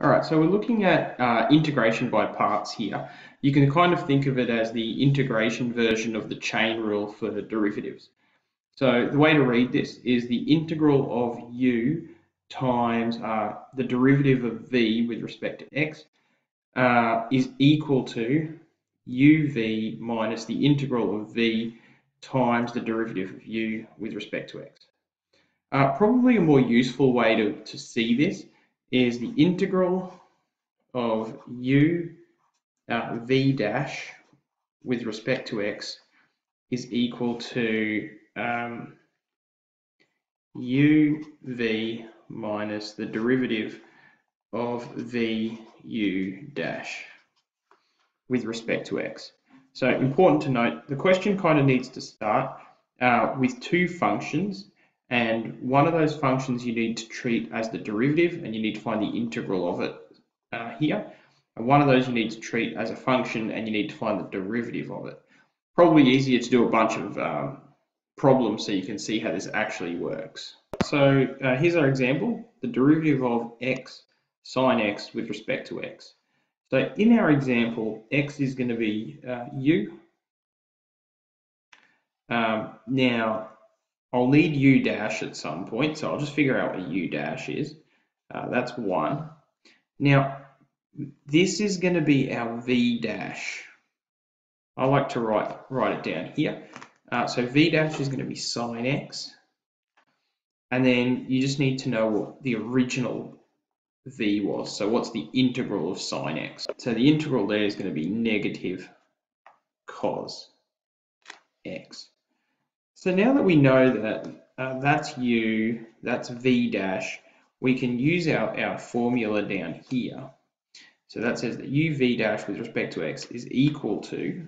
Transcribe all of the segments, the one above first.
All right, so we're looking at integration by parts here. You can kind of think of it as the integration version of the chain rule for the derivatives. So the way to read this is the integral of u times the derivative of v with respect to x is equal to uv minus the integral of v times the derivative of u with respect to x. Probably a more useful way to see this is the integral of u v dash with respect to x is equal to uv minus the derivative of vu dash with respect to x. So important to note, the question kind of needs to start with two functions, and one of those functions you need to treat as the derivative, and you need to find the integral of it here. And one of those you need to treat as a function, and you need to find the derivative of it. Probably easier to do a bunch of problems so you can see how this actually works. So here's our example, the derivative of x sine x with respect to x. So in our example, x is going to be u. Now, I'll need u dash at some point, so I'll just figure out what u dash is. That's 1. Now, this is going to be our v dash. I like to write it down here. So v dash is going to be sine x. And then you just need to know what the original v was. So what's the integral of sine x? So the integral there is going to be negative cos x. So now that we know that that's u, that's v dash, we can use our formula down here. So that says that uv dash with respect to x is equal to,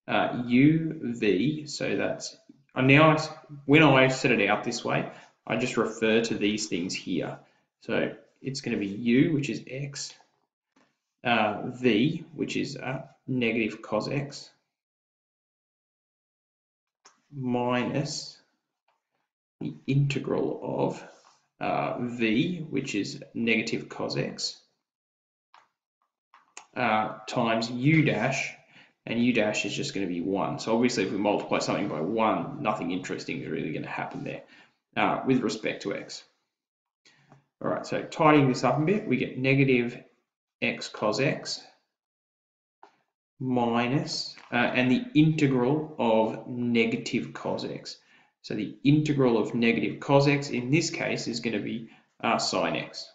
uv, so that's, now when I set it out this way, I just refer to these things here. So it's going to be u, which is x, v, which is negative cos x, minus the integral of v, which is negative cos x, times u dash, and u dash is just going to be 1. So obviously if we multiply something by 1, nothing interesting is really going to happen there with respect to x. All right, so tidying this up a bit, we get negative x cos x minus, and the integral of negative cos x. So the integral of negative cos x in this case is going to be sine x.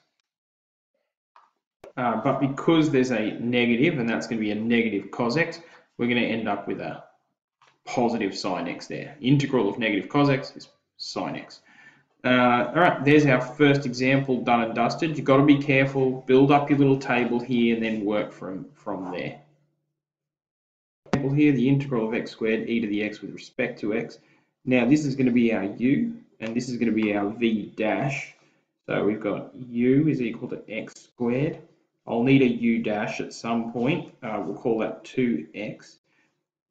But because there's a negative, and that's going to be a negative cos x, we're going to end up with a positive sine x there. Integral of negative cos x is sine x. All right, there's our first example done and dusted. You've got to be careful, build up your little table here, and then work from there. Here, the integral of x squared e to the x with respect to x. Now this is going to be our u, and this is going to be our v dash. So we've got u is equal to x squared. I'll need a u dash at some point. We'll call that 2x.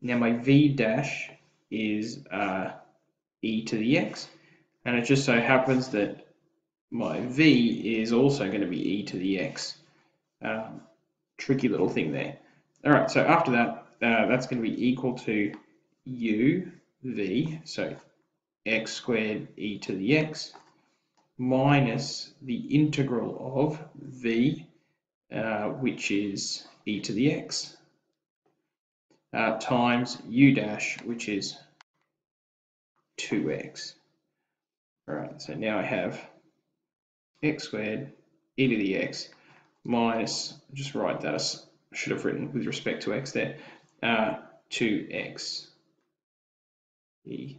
Now my v dash is e to the x, and it just so happens that my v is also going to be e to the x. Tricky little thing there. All right, so after that, that's going to be equal to u v, so x squared e to the x, minus the integral of v, which is e to the x, times u dash, which is 2x. All right, so now I have x squared e to the x minus, just write that as I should have written with respect to x there, 2x e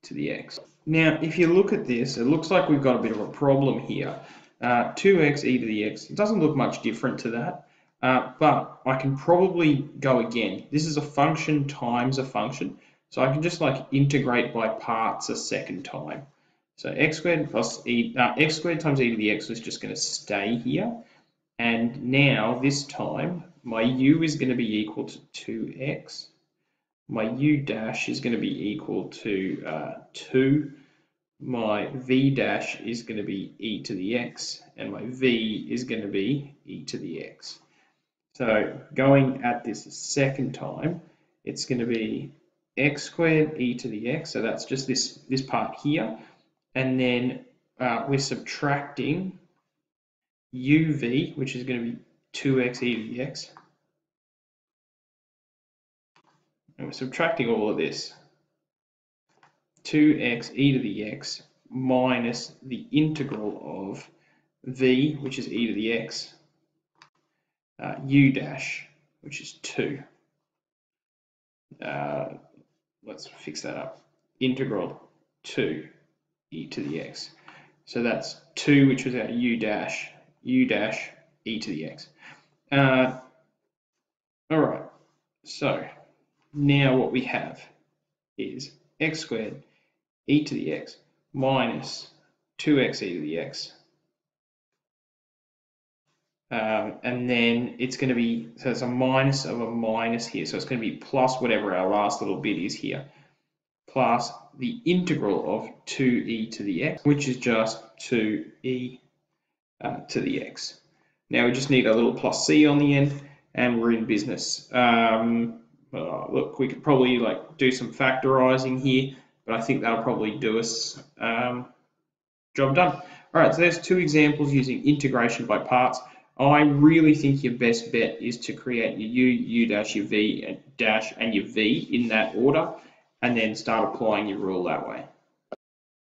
to the x. Now, if you look at this, it looks like we've got a bit of a problem here. 2x e to the x, it doesn't look much different to that, but I can probably go again. This is a function times a function, so I can just like integrate by parts a second time. So x squared plus x squared times e to the x is just going to stay here, and now this time my u is going to be equal to 2x. My u dash is going to be equal to 2 my v dash is going to be e to the x, and my v is going to be e to the x. So going at this a second time, it's going to be x squared e to the x, so that's just this part here, and then we're subtracting uv, which is going to be 2x e to the x, and we're subtracting all of this, 2x e to the x minus the integral of v, which is e to the x, u dash, which is 2. Let's fix that up. Integral 2 e to the x. So that's 2, which was our u dash e to the x. All right, so now what we have is x squared e to the x minus 2x e to the x. And then it's going to be, so it's a minus of a minus here, so it's going to be plus whatever our last little bit is here, plus the integral of 2e to the x, which is just 2e to the x. Now we just need a little plus c on the end, and we're in business. Look, we could probably do some factorizing here, but I think that'll probably do us job done. All right, so there's 2 examples using integration by parts. I really think your best bet is to create your u dash, your v dash, and your v in that order, and then start applying your rule that way.